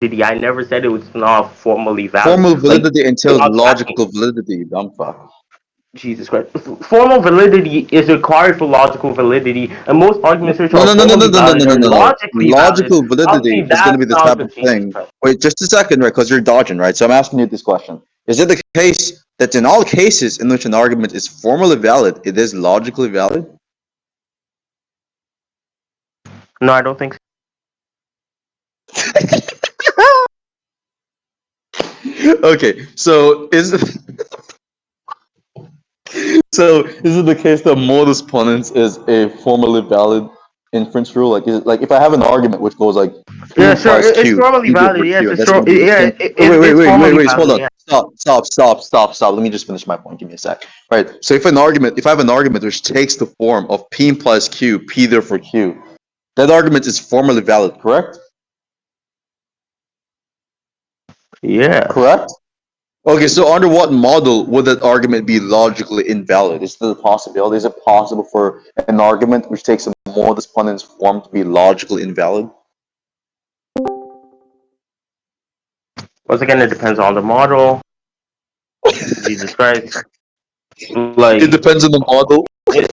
I never said it was not formally valid. Formal Like, validity you're entails not asking. logical validity, you dumb fuck. Jesus Christ. Formal validity is required for logical validity, and most arguments which No, are no, no, no, no, formally no, no, valid no, no, are no, no. logically valid. Logical validity Obviously, is going to that's be the not type the of Jesus thing. Christ. Wait, just a second, right? Because you're dodging, right? So I'm asking you this question: is it the case that in all cases in which an argument is formally valid, it is logically valid? No, I don't think so. Okay, so is it the case that modus ponens is a formally valid inference rule? Like, is it, like if I have an argument which goes like P Yeah, sure. implies It's Q, formally P valid. over Yes, Q, and it's that's true. going to be the Yeah, same. Wait, wait, wait, it's wait, wait, formally wait. Hold valid. on. Yeah. Stop. Let me just finish my point. Give me a sec. Right. So if I have an argument which takes the form of P implies Q, P therefore Q, that argument is formally valid, correct? Yes. Correct. Okay, so under what model would that argument be logically invalid? Is there a possibility? Is it possible for an argument which takes a modus ponens form to be logically invalid? Once again, it depends on the model. Jesus Christ. Like, It depends on the model. it,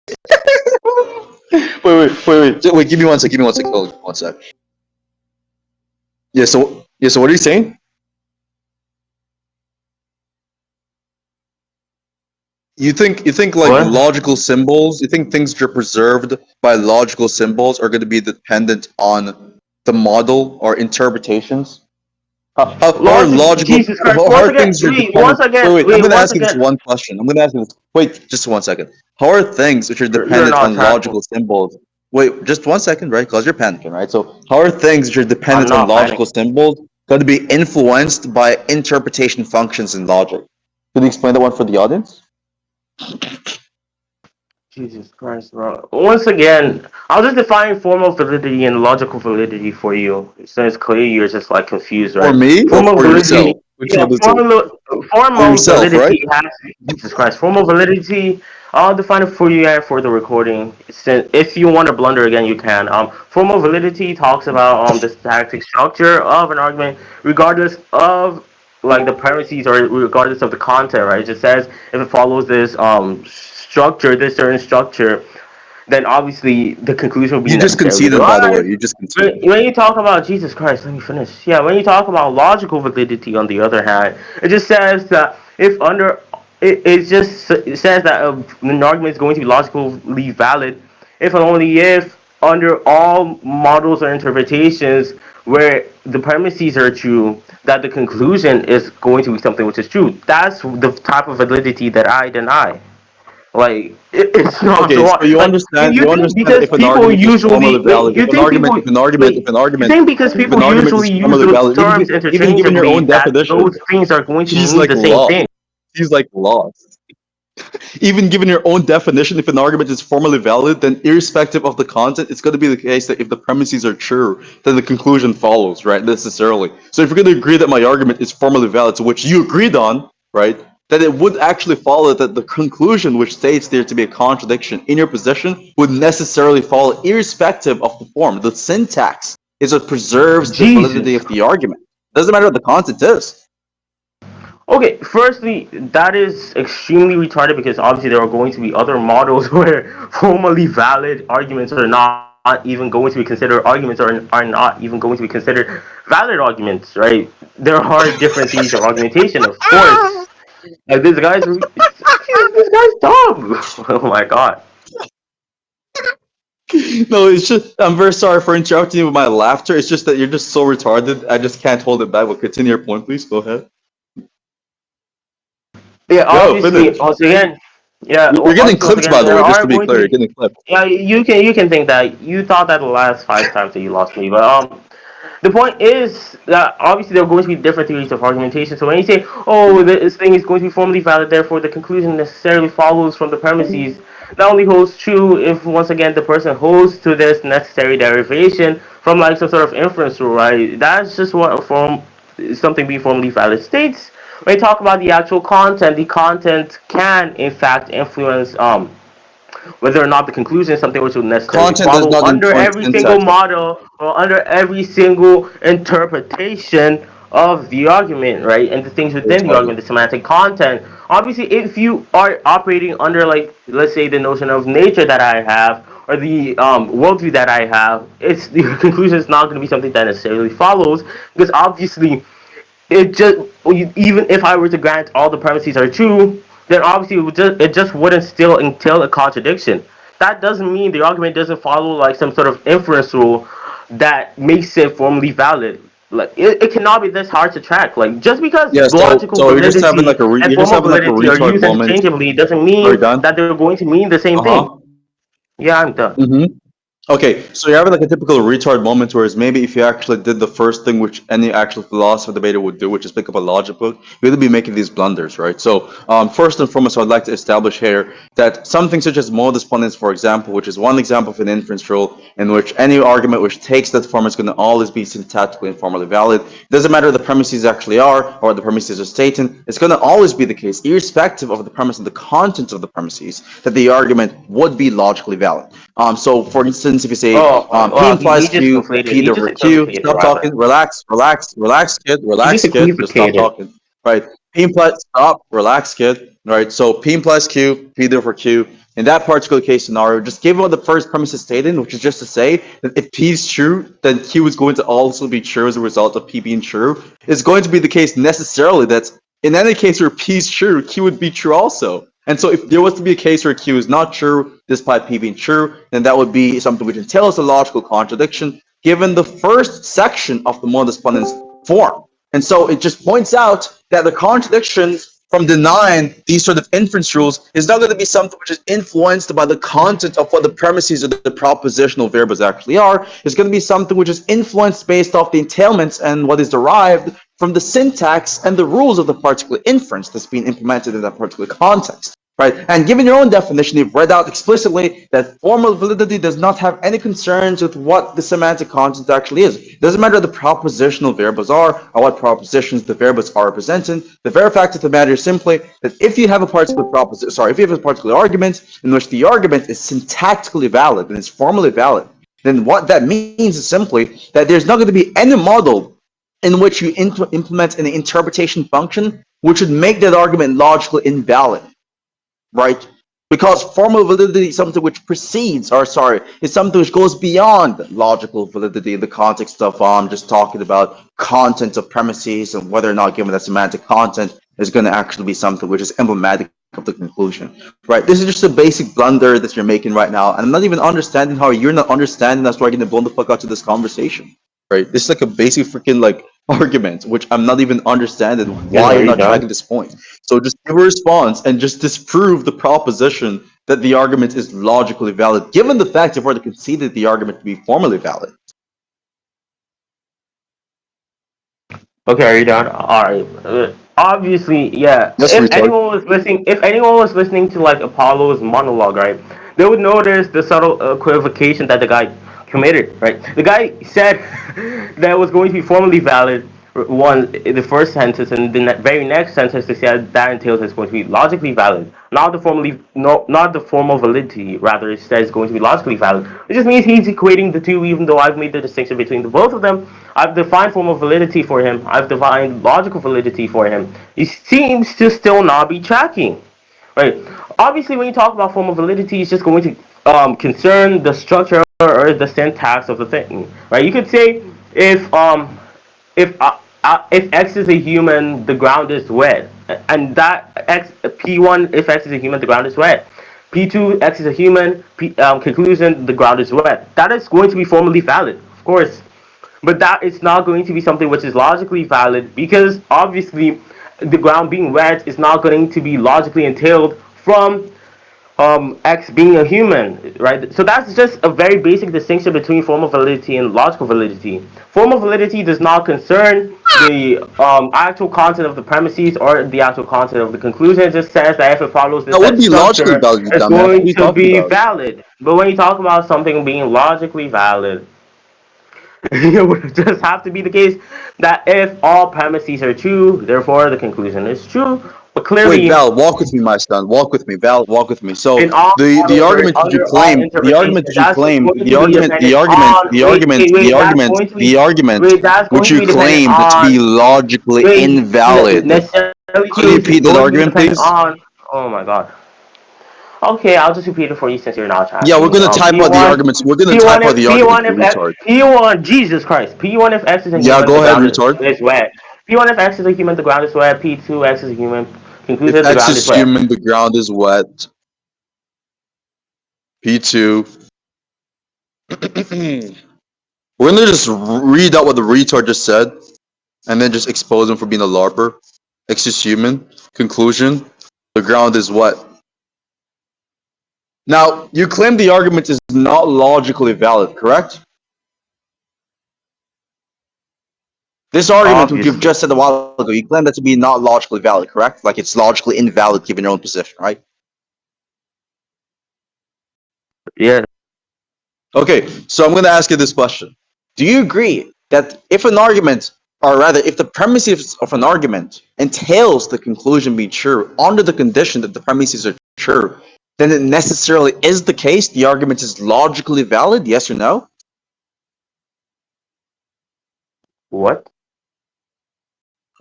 Wait, give me one sec. Give me one sec. Oh, one sec. So what are you saying? You think like what? logical symbols? You think things that are preserved by logical symbols are going to be dependent on the model or interpretations? How are Logic. logical? Jesus Christ. How Once are again. things that are Wait. dependent? Once again. Wait. I'm Wait. going to Once ask you this again. one question. I'm going to ask you this. Wait, just 1 second. How are things which are You're dependent not on tracking. logical symbols? Wait, just 1 second, right? Because you're panicking, right? So how are things which are I'm dependent on not logical panicking. symbols going to be influenced by interpretation functions in logic? Can you explain that one for the audience? Jesus Christ, bro. Once again, I'll just define formal validity and logical validity for you. Since clearly you're just like confused, For right? me or Formal for validity, yourself? Which yeah, one is it? For formal yourself, right? validity has, Jesus Christ, formal validity, I'll define it for you and for the recording. Since if you want to blunder again, you can. Formal validity talks about the syntactic structure of an argument, regardless of like the premises or regardless of the content, right? It just says if it follows this structure, this certain structure, then obviously the conclusion will be You just necessarily conceded, by the way. derived. You just When, conceded. when you talk about Jesus Christ, let me finish. Yeah, when you talk about logical validity, on the other hand, it just says that if under it says that an argument is going to be logically valid if and only if under all models or interpretations where the premises are true, that the conclusion is going to be something which is true. That's the type of validity that I deny. Like it's not Okay, so so hard. Like you you think understand because if an people argument is formally usually valid, wait, you think people wait, you think because if an people argument is usually use formally those valid, terms even given your interchangeably own that definition, those things are going to she's mean like the same lost. thing. She's like lost. Even given your own definition, if an argument is formally valid, then irrespective of the content, it's going to be the case that if the premises are true, then the conclusion follows, right? Necessarily. So if you're going to agree that my argument is formally valid, to which you agreed on, right, then it would actually follow that the conclusion, which states there to be a contradiction in your position, would necessarily follow irrespective of the form. The syntax is what preserves the validity Jesus. of the argument. Doesn't matter what the content is. Okay, firstly, that is extremely retarded because obviously there are going to be other models where formally valid arguments are not even going to be considered arguments or are not even going to be considered valid arguments, right? There are different theories of argumentation, of course. Like this guy's dumb. Oh my god. No, it's just I'm very sorry for interrupting you with my laughter. It's just that you're just so retarded. I just can't hold it back. But continue your point, please. Go ahead. Yeah, Go obviously, finish. once again, yeah, You're getting obviously, once clipped, again, by the there way. Just are to be going to clear, you're be. getting clipped. Yeah, you can think that you thought that the last 5 times that you lost me, but the point is that obviously there are going to be different theories of argumentation. So when you say, oh, this thing is going to be formally valid, therefore the conclusion necessarily follows from the premises, not only holds true if once again the person holds to this necessary derivation from like some sort of inference rule, right? That's just what form something being formally valid states. When you talk about the actual content, the content can in fact influence whether or not the conclusion is something which will necessarily Content does follow not under influence every single syntax. model or under every single interpretation of the argument, right? And the things within the Retarded. argument, the semantic content. Obviously, if you are operating under, like, let's say, the notion of nature that I have, or the worldview that I have, it's the conclusion is not going to be something that necessarily follows, because obviously it just, even if I were to grant all the premises are true, then obviously it just wouldn't still entail a contradiction. That doesn't mean the argument doesn't follow like some sort of inference rule that makes it formally valid. Like it cannot be this hard to track. Like just because Yeah. logical So you're just having validity like a and you're just formal having like a validity are retard used moment. interchangeably doesn't Are you mean done? that they're going to mean the same Uh thing. huh. Yeah, I'm done. Okay, so you're having like a typical retard moment, whereas maybe if you actually did the first thing which any actual philosopher debater would do, which is pick up a logic book, you would be making these blunders, right? So, first and foremost, I'd like to establish here that something such as modus ponens, for example, which is one example of an inference rule in which any argument which takes that form is going to always be syntactically and formally valid. It doesn't matter what the premises actually are or what the premises are stating, it's going to always be the case, irrespective of the premise and the content of the premises, that the argument would be logically valid. So, for instance, if you say Oh, P well, he implies just Q, conflated. P He just over Q. equivocated, Stop rather. talking. Relax, relax, relax, kid. He just Relax, kid. Just stop equivocated. talking. Right. P implies stop. Relax, kid. Right. So P implies Q, P over Q. In that particular case scenario, just give what the first premise is stated, which is just to say that if P is true, then Q is going to also be true as a result of P being true. It's going to be the case necessarily that in any case where P is true, Q would be true also. And so if there was to be a case where Q is not true, despite P being true, then that would be something which entails a logical contradiction, given the first section of the modus ponens form. And so it just points out that the contradictions from denying these sort of inference rules is not going to be something which is influenced by the content of what the premises or the propositional variables actually are. It's going to be something which is influenced based off the entailments and what is derived from the syntax and the rules of the particular inference that's being implemented in that particular context. Right? And given your own definition, you've read out explicitly that formal validity does not have any concerns with what the semantic content actually is. It doesn't matter what the propositional variables are or what propositions the variables are representing. The very fact of the matter is simply that if you have a particular if you have a particular argument in which the argument is syntactically valid and is formally valid, then what that means is simply that there's not going to be any model in which you implement an interpretation function which would make that argument logically invalid, right? Because formal validity is something which precedes, or sorry, is something which goes beyond logical validity in the context of just talking about content of premises and whether or not given that semantic content is going to actually be something which is emblematic of the conclusion, right? This is just a basic blunder that you're making right now, and I'm not even understanding how you're not understanding that's why you're going to blow the fuck out to this conversation, right? This is like a basic freaking like argument, which I'm not even understanding Yes, why are you're you not done? tracking this point. So just give a response and just disprove the proposition that the argument is logically valid, given the fact you've already conceded the argument to be formally valid. Okay, are you done? All right. Obviously, yeah. Yes, retard. If anyone was listening to like Apollo's monologue, right, they would notice the subtle equivocation that the guy committed. Right, the guy said that it was going to be formally valid. One, in the first sentence, and the very next sentence, they said that entails it's going to be logically valid. Not the formally, no, not the formal validity. Rather, it says it's going to be logically valid. It just means he's equating the two. Even though I've made the distinction between the both of them, I've defined formal validity for him. I've defined logical validity for him. He seems to still not be tracking. Right. Obviously, when you talk about formal validity, it's just going to concern the structure or the syntax of the thing. Right. You could say if if X is a human, the ground is wet, and that X P1 if X is a human, the ground is wet. P2 X is a human. Conclusion: the ground is wet. That is going to be formally valid, of course, but that is not going to be something which is logically valid because obviously the ground being wet is not going to be logically entailed from X being a human, right? So that's just a very basic distinction between formal validity and logical validity. Formal validity does not concern the actual content of the premises or the actual content of the conclusion. It just says that if it follows this That would set be logically structure, valid, you it's dumbass. What are going you to talking be about? valid. But when you talk about something being logically valid, it would just have to be the case that if all premises are true, therefore the conclusion is true. But Wait, clearly, Val, walk with me, my son. Walk with me, Val. Walk with me. So in all the models or argument that you under all claim, the interpretations, argument that you that's just claim, going to be dependent on the argument that's going which to you be dependent claim to on be logically necessarily invalid. Could you is repeat that going to be argument, dependent please? on. Oh my god. Okay, I'll just repeat it for you since you're not Yeah, we're tracking. gonna type out the P1 arguments. We're gonna P1 type out if the arguments, P1 you if retard. P1 Jesus Christ. P1 if X is a Yeah, human, the go ahead, ground retard. is wet. P1 if X is a human, the ground is wet. P2 X is a human, If conclusive, the X ground is is wet. human, the ground is wet. P2. We're gonna just read out what the retard just said, and then just expose him for being a larper. X is human. Conclusion: the ground is wet. Now, you claim the argument is not logically valid, correct? This argument, which you've Obviously. just said a while ago, you claim that to be not logically valid, correct? Like it's logically invalid given your own position, right? Yeah. Okay, so I'm going to ask you this question. Do you agree that if an argument, or rather, if the premises of an argument entails the conclusion being true under the condition that the premises are true, then it necessarily is the case the argument is logically valid, yes or no? What?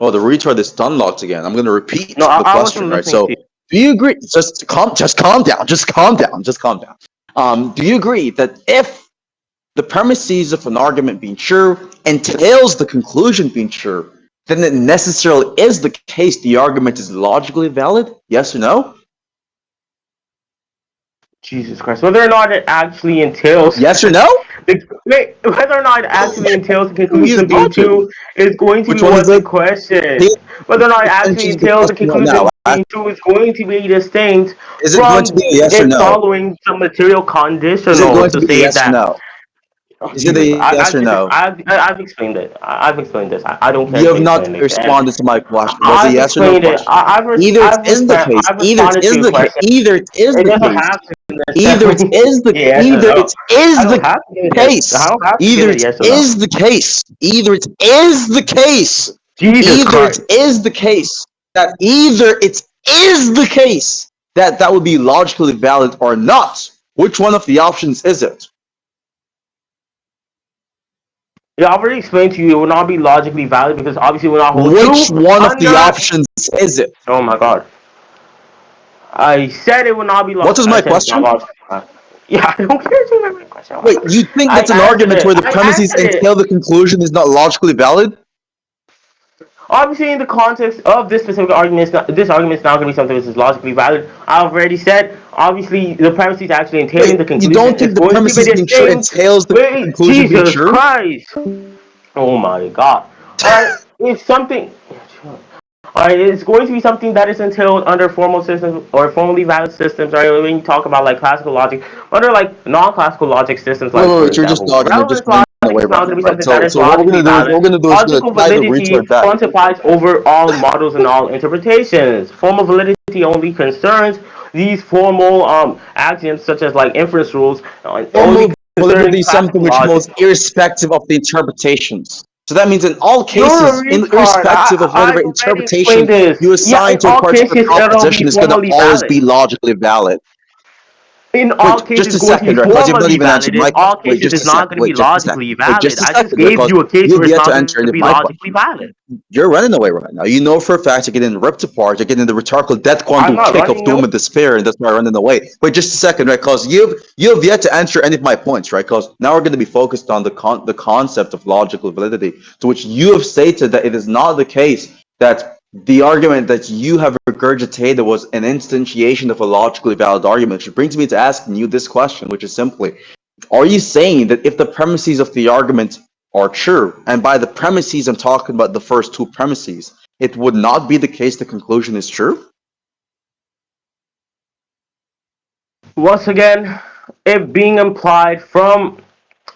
Oh, the retard is unlocked again. I'm going to No, repeat the I question, wasn't right? listening to So, you. do you agree? Just calm down. Just calm down. Just calm down. Do you agree that if the premises of an argument being true entails the conclusion being true, then it necessarily is the case the argument is logically valid? Yes or no? Jesus Christ. Whether or not it actually entails Yes or no? whether or not it actually entails the He's conclusion being dodging. true is going to be Which one is what's it? in question. Pay Whether or not it actually attention to the entails the question right conclusion now. being true is going to be distinct Is it going to from be a yes or it no? following some material Is it conditionals going to to be a say yes or that. no? Oh, Is it Jesus, a yes or no? I've explained it. I've explained this. I don't care You to have not explain it again. responded to my question. Was it I've yes or no explained it. question? I've Either it responded to is your the case. question. Either it is It the doesn't case. have to necessarily be yes or Either no. it I is don't the have to give it yes. I case. don't have to give Either it it yes or no. is the case. Either it is the case. Jesus Either it Christ. is the case that either it is the case that that would be logically valid or not. Which one of the options is it? Yeah, I already explained to you it will not be logically valid because obviously it will not hold Which true one of the under. options is it? Oh my god. I said it will not be. What was I my said it's not question? logically valid. Yeah, I don't care to remember the question. Oh my Wait, god. you think I that's an answered argument it. where the I premises answered it. entail the conclusion is not logically valid? Obviously, in the context of this specific argument, this argument is not going to be something that is logically valid. I've already said, obviously, the premises actually entailing Wait, the you conclusion don't is think the going to be premises being true distinct. entails the Wait, conclusion being Jesus true? Christ! Oh my God! All right, if something. Alright, it's going to be something that is entailed under formal systems or formally valid systems, right? When you talk about like classical logic, under like non-classical logic systems, like for Wait, you're just example, dodging. You're just relevance running logic away is right not going now, to be right? something that is So what logically valid. we're gonna do is we're Logical gonna tie the validity retard back. quantifies over all models and all interpretations. Formal validity only concerns these formal axioms such as like inference rules, only Formal concerning validity is something classical which logic. holds irrespective of the interpretations. So that means in all You're cases, a retard. irrespective of I've whatever already explained interpretation this. you Yeah, assign in to a all particular cases, it'll be proposition, is going to formally always valid. be logically valid. In all Wait, cases, just a it's going to be second, right? Because you've not formally even answered valid. In my all question. Wait, cases, just it's a not second. going to be Wait, just a second. logically Wait, just valid. a I just second, gave because you a case you where have it's yet to not going answer any to of be my logically questions. valid. You're running away right now. You know for a fact you're getting ripped apart. You're getting the rhetorical death I'm quantum not kick of running doom you. and despair, and that's why I'm running away. Wait, just a second, right? Because you have yet to answer any of my points, right? Because now we're going to be focused on the concept of logical validity, to which you have stated that it is not the case that the argument that you have regurgitated was an instantiation of a logically valid argument, which brings me to asking you this question, which is simply, are you saying that if the premises of the argument are true, and by the premises I'm talking about the first two premises, it would not be the case the conclusion is true? Once again, it being implied from,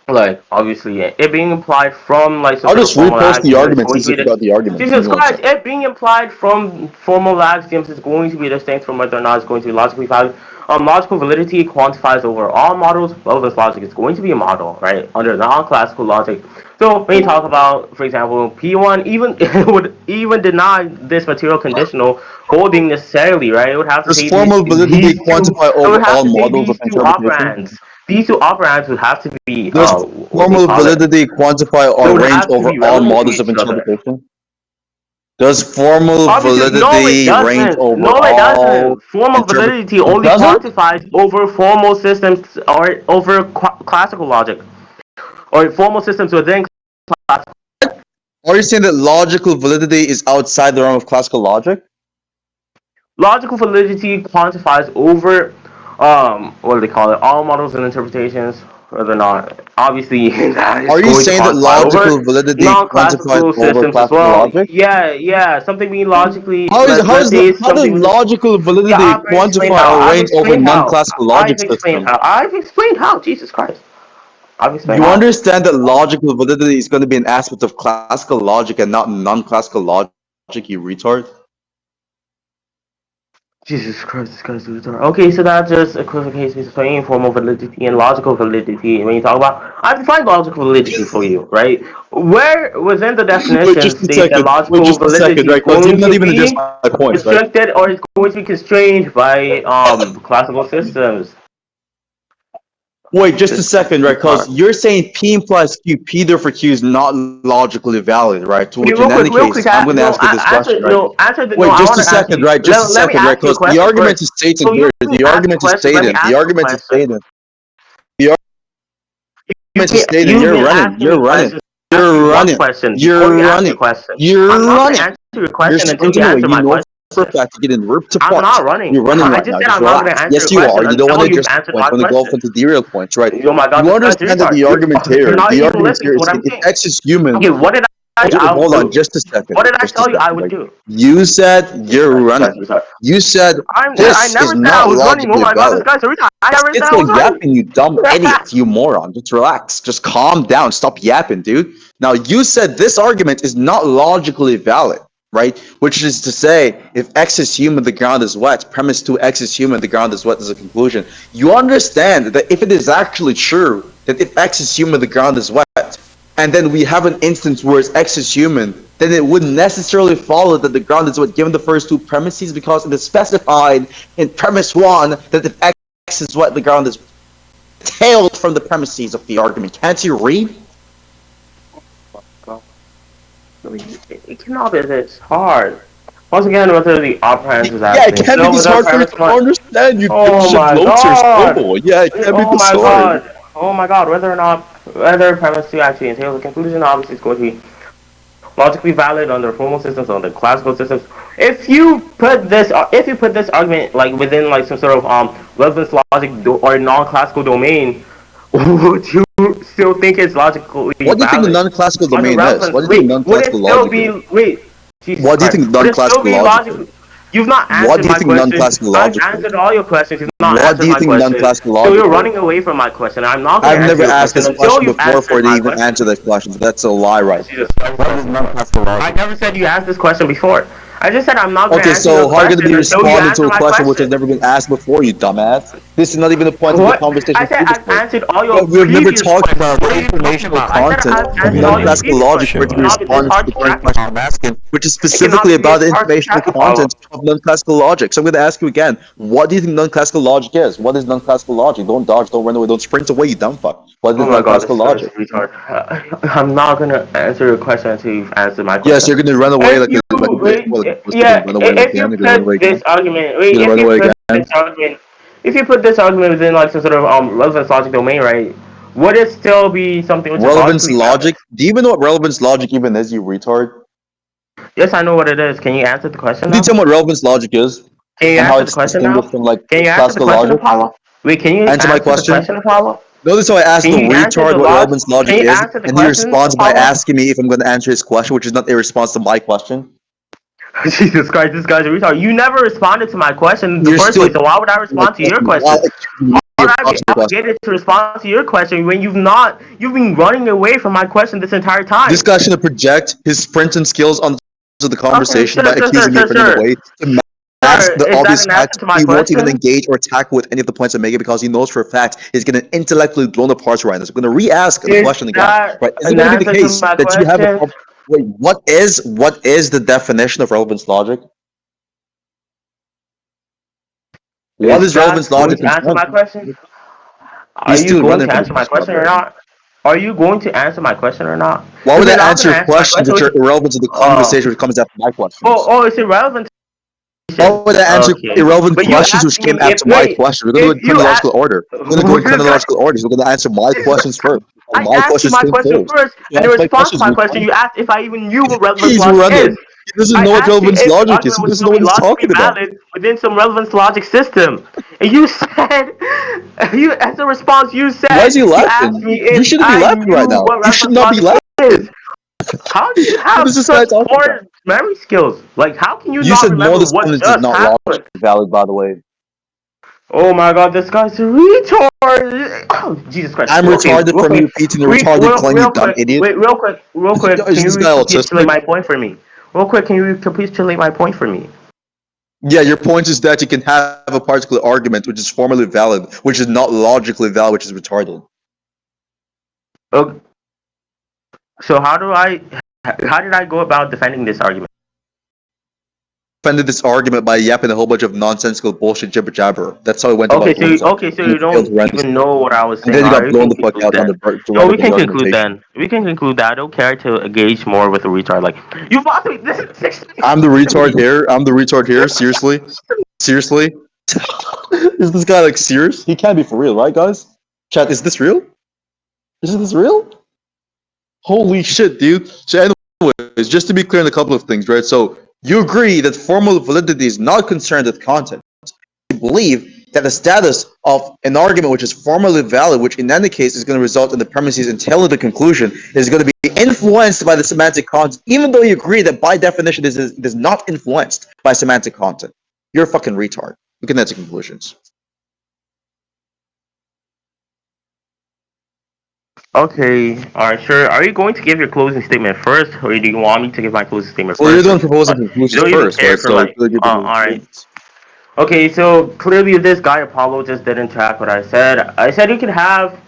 like, obviously, it being implied from, like, some I'll sort of just formal repost the axioms is argument going since to you be the. forgot the argument. Give me Jesus one Christ, second. it being implied from formal axioms is going to be distinct from whether or not it's going to be logically valid. Logical validity quantifies over all models. Relevance logic is going to be a model, right? Under non-classical logic. So when you talk about, for example, P1, even would even deny this material conditional holding necessarily, right? It would have to Does say formal validity these two. quantify It over would have all to say models of these two interpretation? operands. These two operands would have to be Does what do you formal call it? validity quantify They or would range have to over be all relevant to models of each other. interpretation? Does formal Obviously, no, it validity range doesn't. over No, it all doesn't. Formal interpret? validity It only doesn't? quantifies over formal systems or over classical logic, or formal systems within classical. Are you saying that logical validity is outside the realm of classical logic? Logical validity quantifies over, what do they call it? All models and interpretations, whether or not, obviously, that is Are you going to saying that quantify over logical validity quantifies non-classical over systems as classical well. logic? Yeah, yeah. Something being logically, How let's say how does something. logical Yeah, validity I've explained quantify how. or I've range over explained how. non-classical logic I've explained systems? how. I've explained how. Jesus Christ. I've explained You how. understand that logical validity is going to be an aspect of classical logic and not non-classical logic, you retard? Jesus Christ, this guy's retarded. Okay, so that just equivocates between formal validity and logical validity. When you talk about, I define logical validity for you, right? Where within the Wait, definition just a states that second. Wait, logical just a second, validity right? is Because you've going not to even addressed be my points, right? restricted or is going to be constrained by classical systems. Wait, just a This second, right? Because retard. you're saying P implies Q, P therefore Q is not logically valid, right? To which Okay, in any real case, quick. I'm going to ask you this question, Answer right? no. Answer the no. Wait, I just want a to answer second, you. right? Just a Let me second, right? ask you a Because the question argument first. is stated So here. you let me The ask you a argument is question. Let me stated. The ask you a argument is question. stated. The argument is stated. You've You're been running. asking You're me running. questions. Ask You're you one running. question before You're you ask me a running. question. I'm You're not gonna running. answer your You're question until you sprinting away. answer You my know question. for a fact you're getting ripped I'm apart. not running. You're running I right just now. said Just I'm not gonna relax. answer Yes, your you question are. You don't want until to you've address the answered points. my You want to go off question. into derail points, right? Oh my god, You this guy's a understand that retard. the argument You're here, not the even argument listening here to is what saying I'm if saying. X is human. Okay, what did I Hold on, do? just a second, What right? did I Just a tell you I second, would right? do? You said Jesus you're Christ, this guy's running. a retard. You said I this is never said I not was running. Oh logically my god, this valid. guy's a retard. I never said It's I like was yapping, you dumb running. idiot, you moron. Just relax. Just calm down. Stop yapping, dude. Now, you said this argument is not logically valid, right? Which is to say, if X is human, the ground is wet. Premise 2, X is human, the ground is wet is a conclusion. You understand that if it is actually true, that if X is human, the ground is wet, and then we have an instance where X is human, then it wouldn't necessarily follow that the ground is wet given the first two premises because it is specified in premise 1 that if X is wet, the ground is tailed from the premises of the argument. Can't you read? It cannot be this hard. Once again, whether the operands was Yeah, it asking. can't be So this with our hard for you premise to one. understand, you Oh dipshit my bloater god! soul. Yeah, it can't be Oh this my hard. god! Oh my god! Whether premise two actually entails a conclusion, obviously it's going to be logically valid under formal systems, under classical systems. If you put this argument like within like some sort of relevance logic or non-classical domain, would you still think it's logically What do you think the valid? non-classical Under domain is? relevance, What do you think wait, would it non-classical still logic is? be wait? Jesus What do you Christ, think would it still non-classical be logic is? logical? You've not What answered do you my think question. non-classical I've logic is? answered all your questions. You've not What do answered you my think question. non-classical So logic you're is? running away from my question. I'm not going I've to answer never your asked question this until question you've before for answered you to my even question. answer that question, so that's a lie right Jesus there. Christ. What is non-classical I logic? never said you asked this question before. I just said I'm not going to Okay, answer your so how are you going to question be until you responding to answer a my question which has question. never been asked before, you dumbass? This is not even the point of the What? I conversation said I've previously. answered all your We have never previous talked questions. about What the are you talking informational about? I said content I've of answered all your non-classical previous logic for questions. it It to be cannot be this responding to hard the to keep current track of. question I'm asking, which is It cannot specifically be about this the hard to keep informational track of, Paulo. content of non-classical logic. So I'm going to ask you again, what do you think non-classical logic is? What is non-classical logic? Don't dodge, don't run away, don't sprint away, you dumb fuck. What is Oh my god, non-classical this guy's a logic? retard. I'm not gonna answer your question until you've answered my Yes, question. you're going to run away If like you a wait, baseball, like a you're going yeah, to run away if you again, you're going to run away put again, this argument, you're wait, going to run away again. if you put this argument within like some sort of relevance logic domain, right? Would it still be something which is Relevance logically valid? logic? Do you even know what relevance logic even is, you retard? Yes, I know what it is. Can you answer the question Could you now? tell me what relevance logic is Can you and how answer the it's question distinguished now? from like Can you answer the classical question, logic? Apollo? Wait, can you Answer my answer the question. question, Apollo? Notice how I asked Can the you answer retard the what log? relevance Can logic you is, answer the and he question, responds by Apollo? asking me if I'm going to answer his question, which is not a response to my question. Jesus Christ, this guy's a retard. You never responded to my question in the You're first still place, so why would I my respond to your question while question? accusing me Why of would I be dodging your question. obligated to respond to your question when you've been running away from my question this entire This time? guy's going to project his sprinting skills onto the Okay, conversation by sure, sure, accusing sure, me of sure, running sure. away to grasp Sir, the is that obvious an fact, answer to my he won't even question? engage or tackle with any of the points I'm making because he knows for a fact he's going to intellectually blown apart right now. So I'm going to re-ask the Is question again. that Right? Is it an going to be the answer to case my that you have a question? wait? What is the definition of relevance logic? What Is is relevance that going logic to answer concerned? my question? Are He's you still going running to from the answer my question, by question the or way. not? Are you going to answer my question or not? Why If would you're I not going answer to your answer my questions question, which are irrelevant to the conversation which comes after my questions? it's irrelevant. Why would I answer Okay, irrelevant but you questions asked which came me if after my wait, question? We're going to do it if in you ask, chronological order. We're going to go in this guy, chronological order. So we're going to answer my questions first. And I my asked you questions my came question first. first, So and in answer my response to questions, my question, retard. you asked if I even knew what relevance He's logic running. is. He doesn't I know what asked you relevance if the logic is. argument He was doesn't going know to what be he's logically talking about. valid within some relevance logic system, and you said, you as a response, Why is he you asked laughing? me You if shouldn't be I laughing right knew now. what You should relevance not be logic is. laughing. How do you What have is this guy such talking about? poor memory skills? Like, how can you You not said remember modus what ponens is just not happened? logically valid, by the way. Oh my god, this guy's a retard! Oh, Jesus Christ. I'm Okay, retarded real for me quick. repeating the retarded claim, you Real dumb quick. idiot. Wait, real quick. Is Can you this guy recapitulate autistic? my point for me? Real quick, can you recapitulate my point for me? Yeah, your point is that you can have a particular argument which is formally valid, which is not logically valid, which is retarded. Okay, so how did I go about defending this argument? Defended this argument by yapping a whole bunch of nonsensical bullshit jibber jabber. That's how it went about Okay, doing so. so And you it failed don't even horrendously. know what I was And saying. then you All right, got we blown can the fuck conclude out on then. the No, running we of the can conclude argumentation. then. We can conclude that. I don't care to engage more with a retard. Like, you possibly listen I'm the to me. retard here. I'm the retard here. Seriously? Seriously? Is this guy like serious? He can't be for real, right, guys? Chat, is this real? Is this real? Holy shit, dude. So, anyways, just to be clear on a couple of things, right? So, you agree that formal validity is not concerned with content. You believe that the status of an argument which is formally valid, which in any case is going to result in the premises entailing the conclusion, is going to be influenced by the semantic content, even though you agree that by definition it is not influenced by semantic content. You're a fucking retard. You can answer conclusions. Okay, alright, sure. Are you going to give your closing statement first, or do you want me to give my closing statement Well, you're first? the Or one proposing you conclusions don't even first, care right? for So like, you're the alright. statements. Okay, so clearly this guy Apollo just didn't track what I said. I said you could have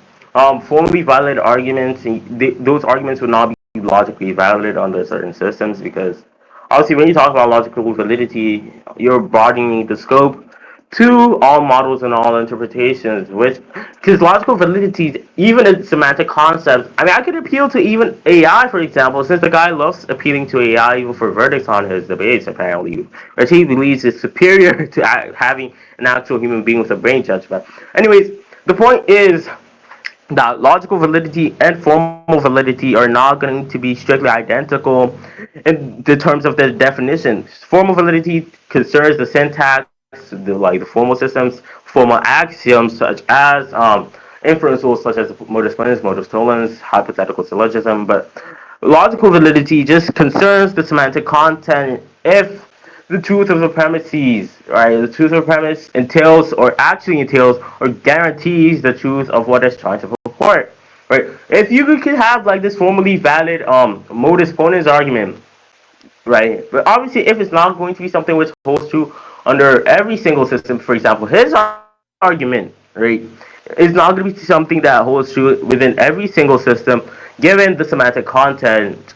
formally valid arguments, and those arguments would not be logically valid under certain systems because obviously when you talk about logical validity, you're broadening the scope to all models and all interpretations, which because logical validity, even in semantic concepts. I mean, I could appeal to even AI, for example, since the guy loves appealing to AI even for verdicts on his debates, apparently, which he believes is superior to having an actual human being with a brain judgment. Anyways, the point is that logical validity and formal validity are not going to be strictly identical in the terms of their definitions. Formal validity concerns the syntax, like the formal systems, formal axioms such as inference rules such as modus ponens, modus tollens, hypothetical syllogism, but logical validity just concerns the semantic content if the truth of the premises, right? The truth of the premise entails or actually entails or guarantees the truth of what it's trying to purport, right? If you could have like this formally valid modus ponens argument, right? But obviously, if it's not going to be something which holds true under every single system, for example, his argument, right, is not going to be something that holds true within every single system, given the semantic content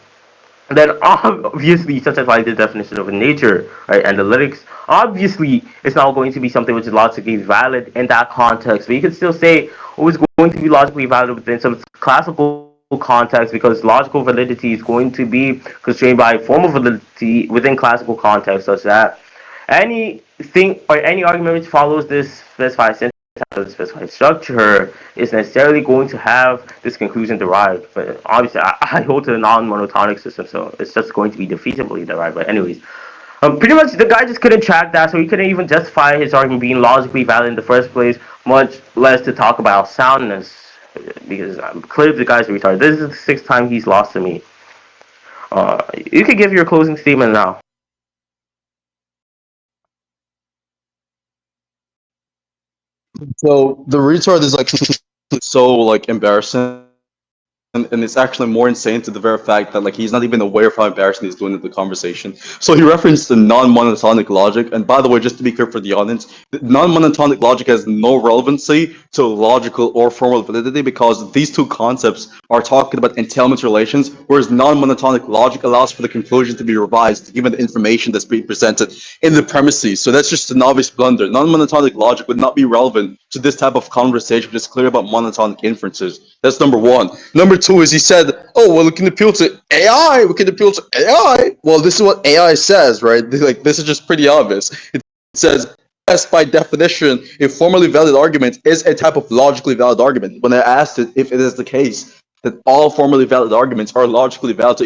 then obviously, such as like the definition of nature, right, analytics, obviously it's not going to be something which is logically valid in that context. But you can still say, oh, it's going to be logically valid within some classical context because logical validity is going to be constrained by formal validity within classical context, such that anything or any argument which follows this specified syntax or specified structure is necessarily going to have this conclusion derived. But obviously, I hold to a non-monotonic system, so it's just going to be defeatably derived. But anyways, pretty much the guy just couldn't track that, so he couldn't even justify his argument being logically valid in the first place, much less to talk about soundness. Because clearly the guy's retarded. This is the sixth time he's lost to me. You could give your closing statement now. So the retard is like so like embarrassing. and it's actually more insane to the very fact that like he's not even aware of how embarrassing he's doing in the conversation. So he referenced the non-monotonic logic, and by the way, just to be clear for the audience, non-monotonic logic has no relevancy to logical or formal validity because these two concepts are talking about entailment relations, whereas non-monotonic logic allows for the conclusion to be revised given the information that's being presented in the premises. So that's just an obvious blunder. Non-monotonic logic would not be relevant to this type of conversation, which is clear about monotonic inferences. That's number one. Number two is he said, oh, well, we can appeal to AI. We can appeal to AI. Well, this is what AI says, right? Like, this is just pretty obvious. It says, yes, by definition, a formally valid argument is a type of logically valid argument. When I asked it if it is the case that all formally valid arguments are logically valid,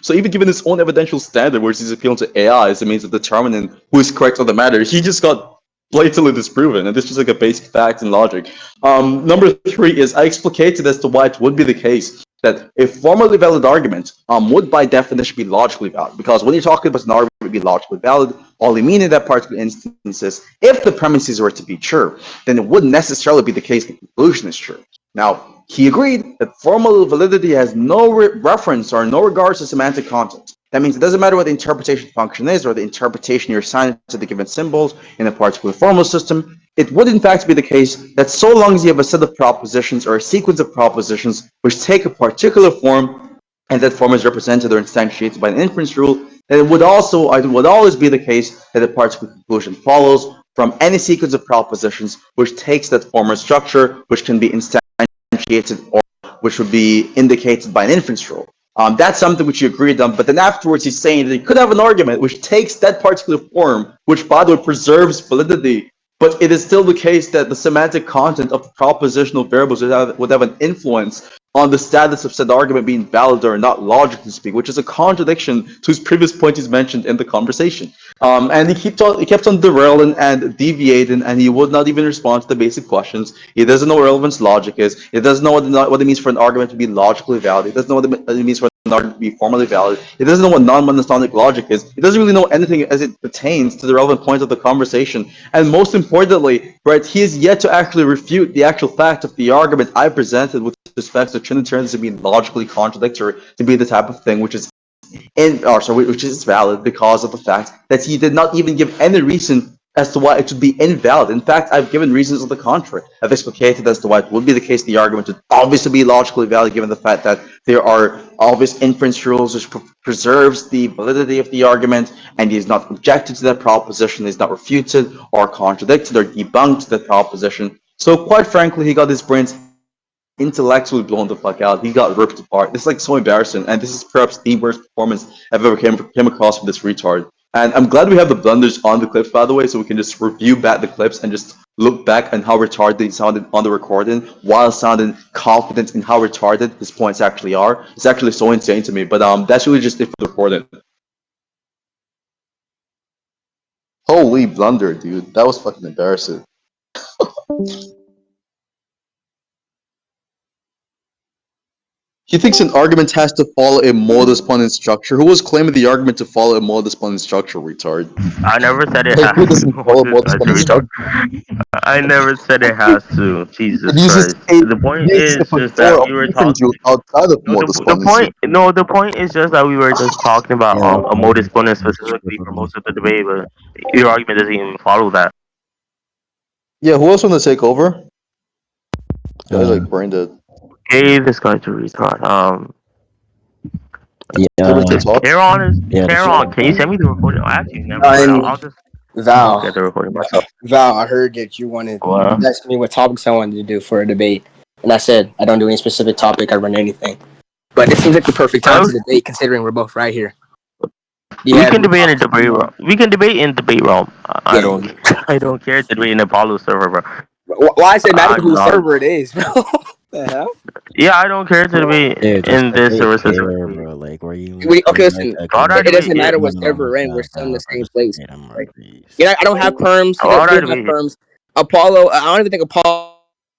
so even given his own evidential standard, where he's appealing to AI as a means of determining who is correct on the matter, he just got blatantly disproven, and this is like a basic fact in logic. Number three is I explicated as to why it would be the case that a formally valid argument would by definition be logically valid, because when you're talking about an argument be logically valid, all you mean in that particular instance is if the premises were to be true, then it wouldn't necessarily be the case the conclusion is true. Now, he agreed that formal validity has no reference or no regards to semantic content. That means it doesn't matter what the interpretation function is or the interpretation you're assigning to the given symbols in a particular formal system. It would in fact be the case that so long as you have a set of propositions or a sequence of propositions which take a particular form and that form is represented or instantiated by an inference rule, then it would always be the case that a particular conclusion follows from any sequence of propositions which takes that form or structure which can be instantiated or which would be indicated by an inference rule. That's something which he agreed on, but then afterwards he's saying that he could have an argument which takes that particular form, which by the way preserves validity, but it is still the case that the semantic content of the propositional variables would have an influence on the status of said argument being valid or not, logically speak, which is a contradiction to his previous point he's mentioned in the conversation. And he kept on derailing and deviating, and he would not even respond to the basic questions. He doesn't know what relevance logic is. He doesn't know what it means for an argument to be logically valid. He doesn't know what it means for an argument to be formally valid. He doesn't know what non-monotonic logic is. He doesn't really know anything as it pertains to the relevant point of the conversation. And most importantly, right, he is yet to actually refute the actual fact of the argument I presented with respect to Trinitarianism being logically contradictory to be the type of thing which is which is valid because of the fact that he did not even give any reason as to why it would be invalid. In fact, I've given reasons of the contrary. I've explicated as to why it would be the case the argument would obviously be logically valid given the fact that there are obvious inference rules which preserves the validity of the argument, and he is not objected to that proposition, he is not refuted or contradicted or debunked that proposition. So quite frankly, he got his brains intellectually blown the fuck out. He got ripped apart. It's like so embarrassing, and this is perhaps the worst performance I've ever came across from this retard. And I'm glad we have the blunders on the clips, by the way, so we can just review back the clips and just look back on how retarded he sounded on the recording while sounding confident in how retarded his points actually are. It's actually so insane to me. But that's really just it for the recording. Holy blunder, dude. That was fucking embarrassing. He thinks an argument has to follow a modus-ponens structure. Who was claiming the argument to follow a modus-ponens structure, retard? I never said it Like, who has to. doesn't What's follow this guy's modus-ponens retard? structure? I never said it has to. Jesus It uses Christ. a The point makes a is just plethora that of we were inference talking. rules outside of No, modus-ponens. the point is just that we were just talking about Yeah, a modus ponens specifically for most of the debate, but your argument doesn't even follow that. Yeah, who else want to take over? Guys uh, like brain dead. Hey, this guy's a retard. So we yeah, still talk? yeah. Karen, can you send me the recording? Oh, actually, never mind. And I'll Val, get the recording myself. Val, I heard that you wanted What? to ask me what topics I wanted to do for a debate, and I said I don't do any specific topic. I run anything. But this seems like the perfect time to debate, considering we're both right here. Do you We have can any debate in a topics debate you room. want? We can debate in debate realm. I Yeah. don't. I don't care to debate in Apollo server, bro. Why does it matter I'm whose not. server it is, bro? The hell? Yeah, I don't care to debate Dude, just in this debate server fair, specifically. bro. Like, where you Okay, like listen. a How would I It debate? doesn't consensus matter what among server all we're in. We're that, still in bro. the Bro, same just place. debate them, bro, Like, please. I don't have perms. How would We I don't have debate? perms. Apollo. I don't even think Apollo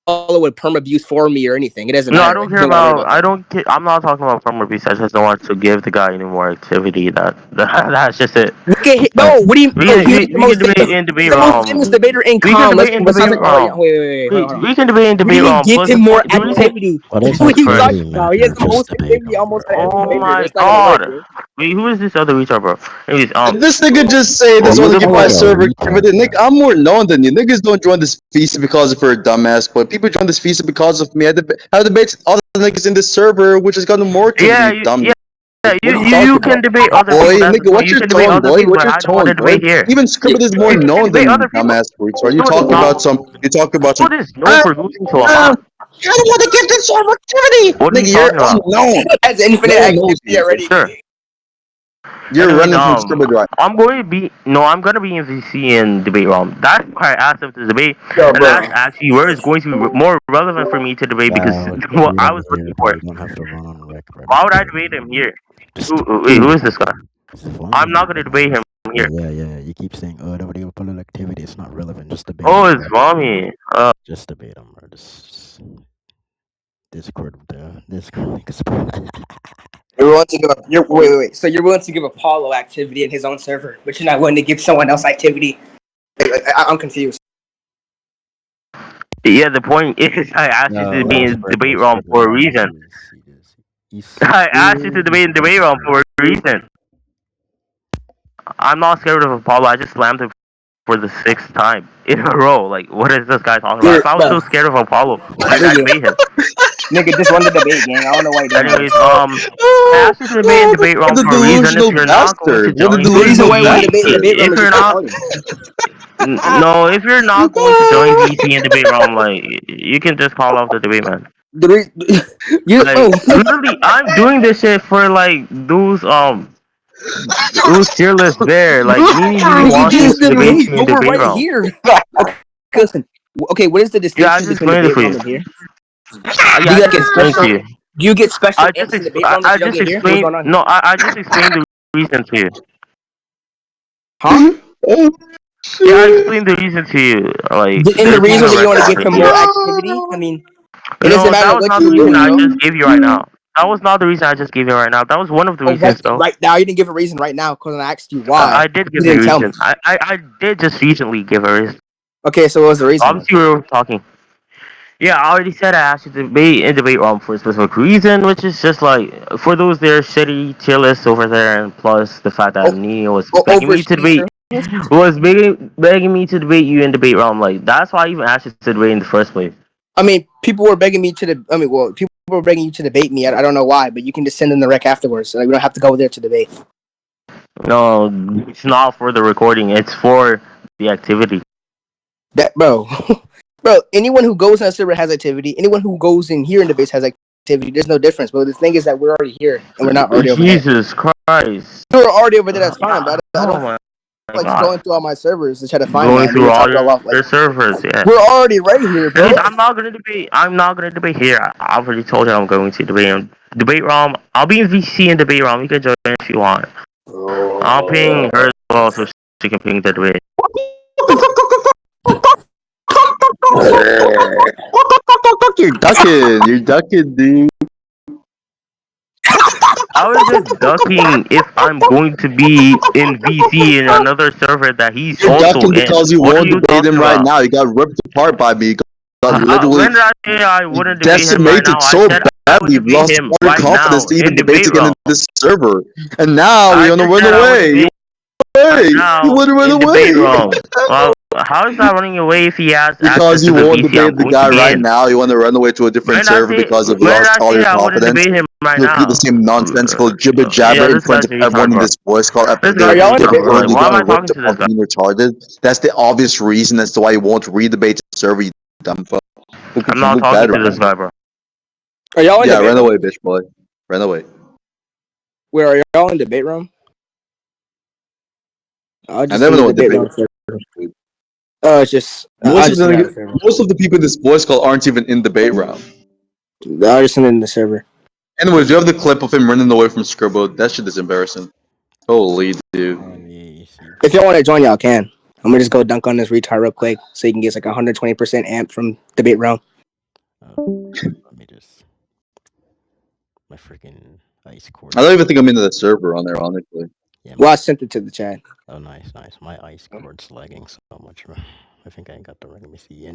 would perm abuse for me or anything. It doesn't No, I matter. don't Like, care don't gotta worry about. about I that. don't. I'm not talking about from abuse. I just don't want to give the guy any more activity. That's just it. Look at him. Like No, what do you? we Oh, can he was we, the we can most. debate in He's debate the most realm. famous debater in We can com. debate in What sounds debate like? Oh yeah. realm. Wait. Hold on. We can debate in We debate didn't realm. give Plus him more the reason. activity. What That's if what it's he's Christ. really talking about. He has matter? the Just most debate activity them, almost out of bro. every Oh debater. my That's not gonna work, god. bro. Wait, who is this other retard, bro? Anyways, And this nigga just say Why this you only the give sound my like point. a server retard, activity. Nick, bro? I'm more known than you. Niggas don't join this feast because of her dumbass, but people join this feast because of me. I debate all the niggas in this server, which has gotten more activity, Yeah, you dumb nigga. you What are you you talking can about? debate other people. Boy, That's the nigga, point. what's You your can debate tone, other boy? people, What's but your I don't want tone, to boy? debate here. Even Scribble is more If you can known debate than you, other people, dumbass freak. So you you know it's talk not. about some you talk about some What is known ah, for losing to a ah, bot? I don't want to give this server activity. What are you Nigga, you're talking about? unknown. Has No infinite one knows activity you. already. Sure. You're Anyways, running from Scribble right. I'm going to be no, I'm gonna be in VC in debate realm. That's why I asked him to debate, Yo, and bro. that's actually where it's going to be more relevant for me to debate because Yeah, we'll what debate I him was here, looking bro. for. You don't have to run on rec, brother. Why would I debate him here? Just Wait, who is this guy? it's funny, I'm not man. gonna debate him here. Yeah. You keep saying, oh, nobody will pull activity. It's not relevant. Just debate Oh, him, it's bro. mommy. Just debate him, bro. Just Discord, Discord niggas, bro. You're willing to give a wait. So you're willing to give Apollo activity in his own server, but you're not willing to give someone else activity. I'm confused. Yeah, the point is I asked you to be No, in debate Scribble, realm Scribble. for a You need reason. to see this. He's I asked you to too debate in debate realm defensive. for a reason. I'm not scared of Apollo. I just slammed him for the sixth time in a row. Like, what is this guy talking about? You're, If I was bro, so scared of Apollo, why did I debate him? nigga, just run the debate, gang. I don't know why you're doing all this. Anyways, I asked you to debate in debate What realm a for a reason. If delusional you're not going to bastard. What a join The reason delusional why you want to VC, debate in bastard. debate room if is you're because you're not, retarded. no, if you're not going to join VC in debate realm, like, you can just call off the debate, man. You Like, literally, I'm doing this shit for like those fearless there. Like, Nini really nigga, wants me just to debate debate, you bro. in We're debate right realm. here. Listen, okay, what is the Yeah, I distinction just between explained it debate for room you. and here? Yeah, Do I you just like get explained to special? you. Do you get special amps in debate room that I you don't just get here? What's explained. going on here? No, I just explained the reason to you. Huh? Oh Yeah, I shit. explained the reason to you. Like, And the there's even reason a that you want to record give right him more here. activity? I mean, it doesn't No, matter that was what not the you're reason doing, I bro. just gave you right now. That was not the reason I just gave you right now. That was one of the Oh, reasons, though. right now you didn't give a reason right now because I asked you why. I did You give you a didn't tell me. reason. I did just recently give a reason. Okay, so what was the reason then? Obviously, we were talking. Yeah, I already said I asked you to debate in debate room for a specific reason, which is just like for those there shitty tier lists over there, and plus the fact that Oh, Neo was begging over me to shitty debate, service? was begging me to debate you in debate room. Like that's why I even asked you to debate in the first place. I mean, people were begging me to people were begging you to debate me. I don't know why, but you can just send in the rec afterwards. So, like, we don't have to go there to debate. No, it's not for the recording. It's for the activity. That bro, bro. Anyone who goes on a server has activity. Anyone who goes in here in debates has activity. There's no difference. But the thing is that we're already here and we're not already over there. Jesus Christ! If we're already over there, that's fine. But I Oh don't feel my like just God! going through all my servers to try to find that Going and then through you all top it all off. Like your servers, yeah. we're already right here, At least bro. I'm not gonna debate. I'm not gonna debate here. I already told you I'm going to debate in debate realm. I'll be in VC in debate realm. You can join if you want. I'll ping her as well so she can ping the debate. You're ducking. You're ducking, dude. How is it ducking if I'm going to be in VC in another server that he's You're also ducking in? because you What are won't you debate talking him right about? now. You got ripped apart by me. You got literally When did I say I wouldn't debate him right now? decimated I so said I would badly. You've debate lost him all your right confidence now to even in debate debate again in realm. this server. And now I you're gonna just run said I would away. debate right Hey, you now wanna run in debate away. realm. Well, how is that running away if he has access Because to you the won't VC I'm debate the going to guy be right in? now. You want to run away to a different server because you've When did lost I all say your I wouldn't confidence. debate him right You repeat the now? same nonsensical jibber jabber Yeah, in this front guy's of a retard, everyone in bro. this voice call This after Are guy's a y'all in you debate retard, have bro. room? Like, already why am I got talking ripped to this apart guy? being retarded. That's the obvious reason as to why you won't read debate the server, you dumb fuck. Look I'm at you, not look talking bad to right this now. guy, bro. Are y'all in Yeah, debate run room? away, bitch boy. Run away. Where are y'all in debate room? I'll I just never send know the what debate debate. room server. It's just Most I'll of just send it out the the server. most of the people in this voice call aren't even in debate round. I'll just send it in the server. Anyways, you have the clip of him running away from Scribble. That shit is embarrassing. Holy dude. Oh, yeah, see. If y'all want to join, y'all can. I'm gonna just go dunk on this retard real quick so he can get like 120% amp from debate round. Let me just my freaking ice cord. I don't even think I'm into the server on there, honestly. Yeah, Well, my I sent it to the chat. oh nice. My ice cord's lagging so much. I think I got the let me see